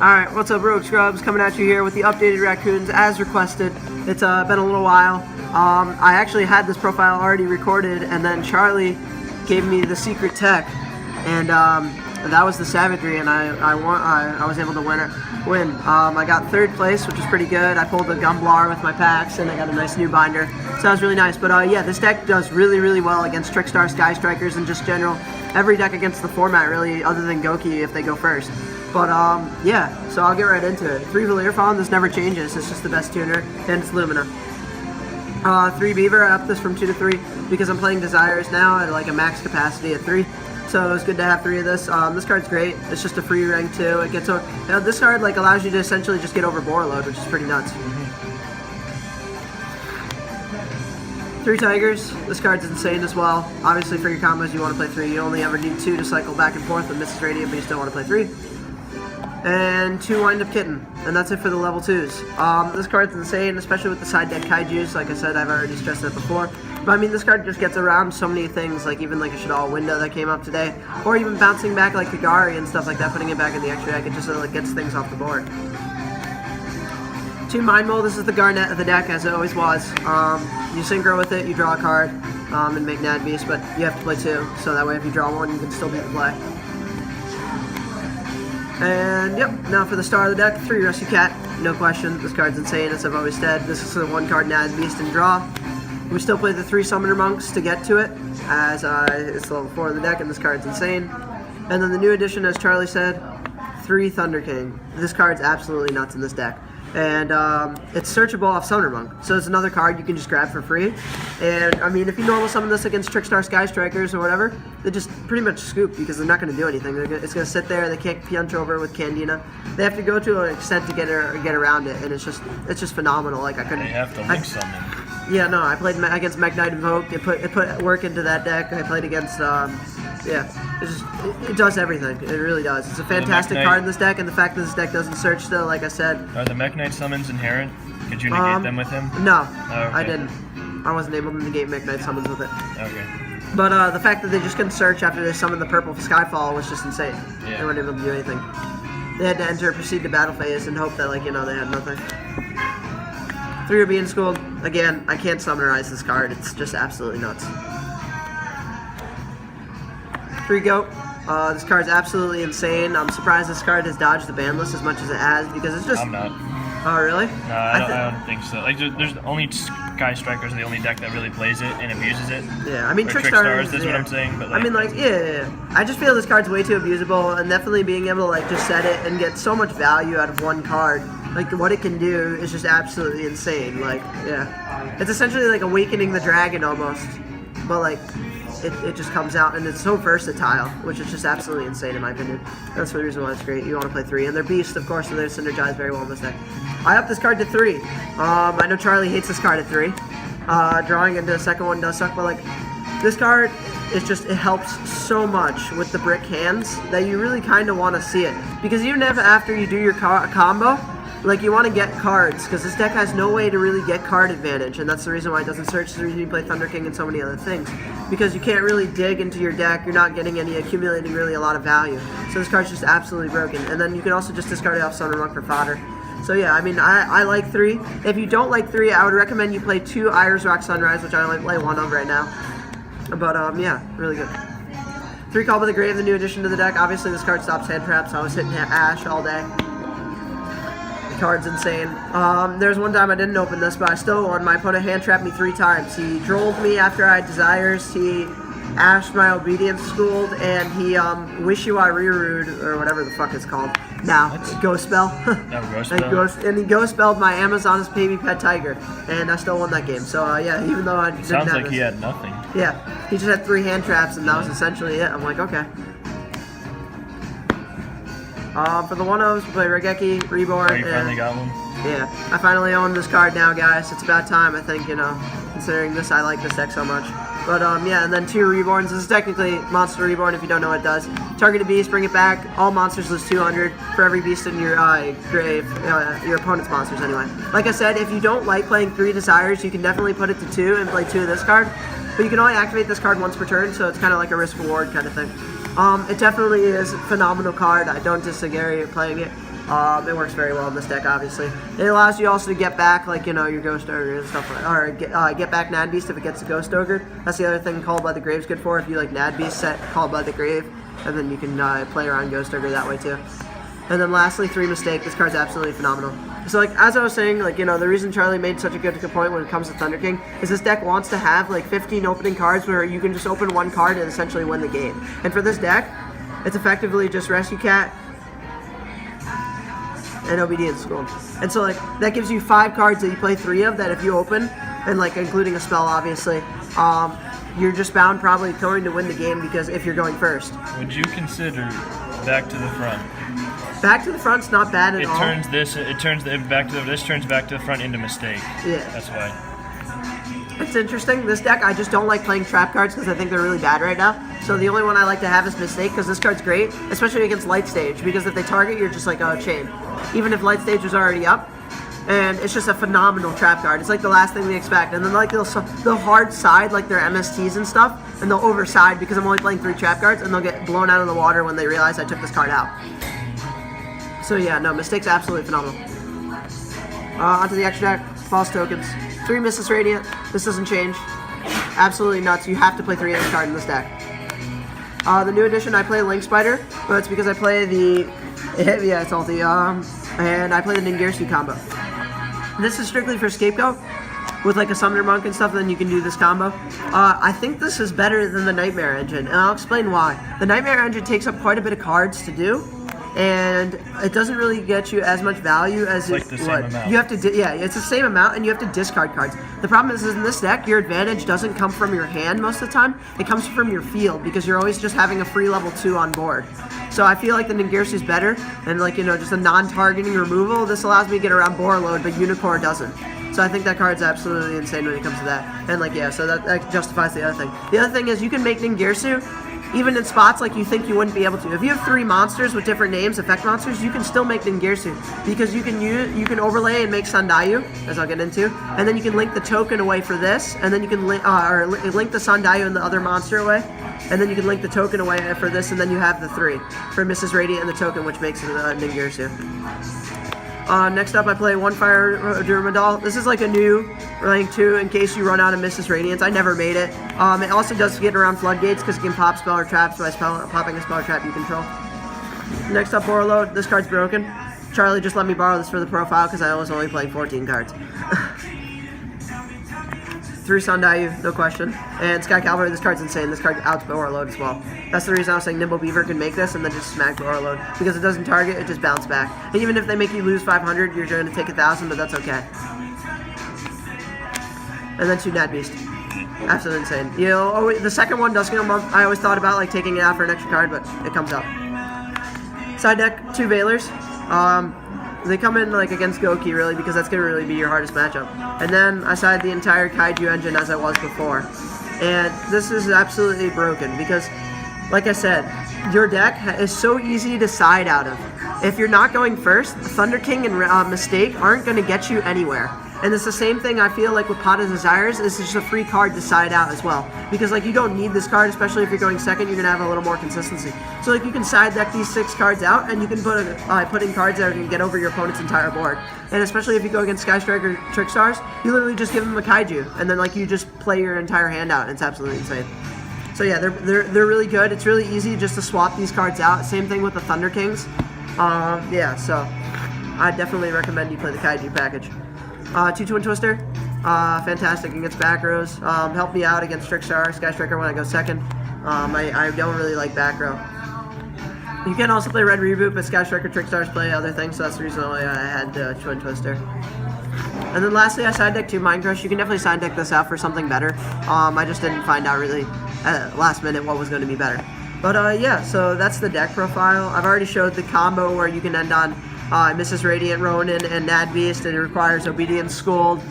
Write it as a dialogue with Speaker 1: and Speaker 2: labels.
Speaker 1: Alright, what's up, Rogue Scrubs? Coming at you here with the updated Raccoons as requested. It's been a little while. I actually had this profile already recorded, and then Charlie gave me the secret tech, and that was the Savagery, and I was able to win. I got 3rd place, which was pretty good. I pulled a Gumblar with my packs, and I got a nice new binder. So that was really nice. But yeah, this deck does really, really well against Trickstar, Sky Strikers, and just general every deck against the format, really, other than Gouki if they go first. But yeah, so I'll get right into it. 3 Valier Fawn, this never changes. It's just the best tuner, and it's Lumina. 3 Beaver, I upped this from 2 to 3 because I'm playing Desires now at like a max capacity at 3. So it's good to have 3 of this. This card's great. It's just a free rank too. It gets this card like allows you to essentially just get over board load, which is pretty nuts. 3 Tigers. This card's insane as well. Obviously for your combos you want to play 3. You only ever need 2 to cycle back and forth with Mrs. Radiant, but you still want to play 3. And 2 Wind-Up Kitten, and that's it for the level 2s. This card's insane, especially with the side deck Kaijus. Like I said, I've already stressed that before. But I mean, this card just gets around so many things, like even like a Shadal window that came up today, or even bouncing back like Kagari and stuff like that, putting it back in the extra deck. It just like gets things off the board. 2 Mind Mold. This is the Garnet of the deck, as it always was. You synchro with it, you draw a card, and make Nad Beast, but you have to play 2, so that way if you draw 1, you can still beat the play. And yep, now for the star of the deck, 3 Rescue Cat, no question. This card's insane, as I've always said. This is the 1 card Nad Beast and draw. We still play the 3 Summoner Monks to get to it, as it's level 4 of the deck, and this card's insane. And then the new addition, as Charlie said, 3 Thunder King. This card's absolutely nuts in this deck. And it's searchable off Summoner Monk, so it's another card you can just grab for free. And I mean, if you normal summon this against Trickstar, Sky Strikers, or whatever, they just pretty much scoop because they're not going to do anything. It's going to sit there. They can't punch over with Candina. They have to go to an extent to get around it, and it's just phenomenal. Like I couldn't.
Speaker 2: They have to link summon.
Speaker 1: Yeah, no, I played against Magnite Invoke. It put work into that deck. I played against yeah, it does everything. It really does. It's a fantastic card in this deck, and the fact that this deck doesn't search still, like I said.
Speaker 2: Are the Mekk-Knight summons inherent? Could you negate them with him?
Speaker 1: No,
Speaker 2: oh, okay.
Speaker 1: I didn't. I wasn't able to negate Mekk-Knight summons with it.
Speaker 2: Okay.
Speaker 1: But the fact that they just couldn't search after they summoned the purple Skyfall was just insane.
Speaker 2: Yeah.
Speaker 1: They weren't able to do anything. They had to enter, proceed to battle phase, and hope that, like, you know, they had nothing. 3 are being schooled. Again, I can't summarize this card. It's just absolutely nuts. 3 Goat. This card's absolutely insane. I'm surprised this card has dodged the ban list as much as it has because it's just.
Speaker 2: I'm not.
Speaker 1: Oh really?
Speaker 2: No, I don't think so. Like, there's only Sky Strikers are the only deck that really plays it and abuses it.
Speaker 1: Yeah, I mean
Speaker 2: Trickstars. That's what I'm saying. But like,
Speaker 1: I mean, like, yeah. I just feel this card's way too abusable, and definitely being able to like just set it and get so much value out of 1 card. Like what it can do is just absolutely insane. Like, yeah, it's essentially like awakening the dragon almost, but like. It just comes out, and it's so versatile, which is just absolutely insane in my opinion. That's the reason why it's great. You want to play 3, and they're beasts, of course, so they're synergized very well in this deck. I upped this card to 3. I know Charlie hates this card at 3. Drawing into the second one does suck, but like this card is just, it helps so much with the brick hands that you really kind of want to see it, because even if after you do your combo, like you want to get cards, because this deck has no way to really get card advantage, and that's the reason why it doesn't search. It's the reason you play Thunder King and so many other things, because you can't really dig into your deck. You're not getting any accumulating really a lot of value. So this card's just absolutely broken. And then you can also just discard it off Summoner Monk for fodder. So yeah, I mean, I like 3. If you don't like 3, I would recommend you play 2 Iris Rock Sunrise, which I only play 1 of right now. But yeah, really good. 3 Call by the Grave, the new addition to the deck. Obviously this card stops hand traps, so I was hitting Ash all day. The card's insane. There's one time I didn't open this, but I still won. My opponent hand trapped me 3 times. He drolled me after I had Desires, he ashed my Obedience Schooled, and he Wishiwa Rerude, or whatever the fuck it's called. Now, Ghost Spell.
Speaker 2: Ghost Spell.
Speaker 1: And he Ghost Spelled my Amazon's Baby Pet Tiger, and I still won that game. So yeah, even though I didn't
Speaker 2: Sounds
Speaker 1: have
Speaker 2: like he had nothing.
Speaker 1: Yeah, he just had 3 hand traps, and that was essentially it. I'm like, okay. For the 1-0s, we play Raigeki, Reborn.
Speaker 2: Oh, you finally got one?
Speaker 1: Yeah, I finally own this card now, guys. It's about time, I think, you know, considering this, I like this deck so much. But, yeah, and then 2 Reborns. This is technically Monster Reborn, if you don't know what it does. Target a beast, bring it back. All monsters lose 200 for every beast in your grave, your opponent's monsters, anyway. Like I said, if you don't like playing 3 Desires, you can definitely put it to 2 and play 2 of this card. But you can only activate this card once per turn, so it's kind of like a risk-reward kind of thing. It definitely is a phenomenal card. I don't disagree with playing it. It works very well in this deck, obviously. It allows you also to get back, like, you know, your Ghost Ogre and stuff, or get back Nad Beast if it gets a Ghost Ogre. That's the other thing Called by the Grave's good for. If you like Nad Beast, set Called by the Grave, and then you can play around Ghost Ogre that way too. And then lastly, 3 Mistake. This card's absolutely phenomenal. So, like, as I was saying, like, you know, the reason Charlie made such a good point when it comes to Thunder King is this deck wants to have, like, 15 opening cards where you can just open one card and essentially win the game. And for this deck, it's effectively just Rescue Cat and Obedience School. And so, like, that gives you 5 cards that you play 3 of that if you open, and, like, including a spell, obviously, you're just bound probably going to win the game because if you're going first.
Speaker 2: Would you consider Back to the Front?
Speaker 1: Back to the Front's not bad at all.
Speaker 2: This turns back to the front into Mistake.
Speaker 1: Yeah.
Speaker 2: That's why.
Speaker 1: It's interesting. This deck, I just don't like playing trap cards because I think they're really bad right now. So the only one I like to have is Mistake because this card's great, especially against Light Stage, because if they target, you're just like, oh, chain. Even if Light Stage was already up. And it's just a phenomenal trap card. It's like the last thing we expect. And then like they'll hard side like their MSTs and stuff, and they'll overside because I'm only playing 3 trap cards, and they'll get blown out of the water when they realize I took this card out. So yeah, no, Mistake's absolutely phenomenal. Onto the extra deck, False Tokens. 3 Mrs. Radiant. This doesn't change. Absolutely nuts. You have to play 3 of this card in this deck. The new edition, I play Link Spider, but it's because I play the yeah, it's salty. And I play the Ningirsu combo. This is strictly for Scapegoat with like a Summoner Monk and stuff, and then you can do this combo. I think this is better than the Nightmare Engine, and I'll explain why. The Nightmare Engine takes up quite a bit of cards to do, and it doesn't really get you as much value as
Speaker 2: it's like the same amount.
Speaker 1: You have to, yeah, it's the same amount, and you have to discard cards. The problem is in this deck, your advantage doesn't come from your hand most of the time. It comes from your field because you're always just having a free level 2 on board. So I feel like the Ningirsu is better, and like, you know, just a non-targeting removal. This allows me to get around Borreload, but Unicorn doesn't. So I think that card's absolutely insane when it comes to that. And like, yeah, so that justifies the other thing. The other thing is you can make Ningirsu even in spots like you think you wouldn't be able to. If you have 3 monsters with different names, effect monsters, you can still make Ningirsu because you can overlay and make Sandayu, as I'll get into, and then you can link the token away for this, and then you can link the Sandayu and the other monster away, and then you can link the token away for this, and then you have the 3 for Mrs. Radiant and the token, which makes it Ningirsu. Next up, I play 1 Fire Durmadal. This is like a new rank 2 in case you run out of Mrs. Radiance. I never made it. It also does get around Floodgates because it can pop spell or traps by popping a spell or trap you control. Next up, Borreload. This card's broken. Charlie just let me borrow this for the profile because I was only playing 14 cards. 3 Sandayu, no question. And Sky Cavalry, this card's insane. This card outs Borreload as well. That's the reason I was saying Nimble Beaver can make this and then just smack Borreload. Because it doesn't target, it just bounce back. And even if they make you lose 500, you're going to take 1,000, but that's okay. And then 2 Nad Beast. Absolutely insane. You know, the second one does come up. I always thought about like taking it out for an extra card, but it comes up. Side deck, 2 Veilers. They come in like against Gouki really because that's going to really be your hardest matchup. And then I side the entire Kaiju engine as I was before. And this is absolutely broken because, like I said, your deck is so easy to side out of. If you're not going first, Thunder King and Mistake aren't going to get you anywhere. And it's the same thing I feel like with Pot of Desires. This is just a free card to side out as well. Because like you don't need this card, especially if you're going second, you're going to have a little more consistency. So like you can side deck these 6 cards out and you can put in cards that can get over your opponent's entire board. And especially if you go against Sky Striker Trickstars, you literally just give them a Kaiju. And then like you just play your entire hand out and it's absolutely insane. So yeah, they're really good. It's really easy just to swap these cards out. Same thing with the Thunder Kings. Yeah, so I definitely recommend you play the Kaiju package. 2 Twin Twister, fantastic against back rows. Help me out against Trickstar, Sky Striker when I go second. I don't really like back row. You can also play Red Reboot, but Sky Striker Trickstars play other things, so that's the reason why I had Twin Twister. And then lastly, I side deck 2 Mind Crush. You can definitely side deck this out for something better. I just didn't find out really at last minute what was going to be better. But yeah, so that's the deck profile. I've already showed the combo where you can end on Mrs. Radiant, Ronin, and Nad Beast, and it requires Obedience Schooled.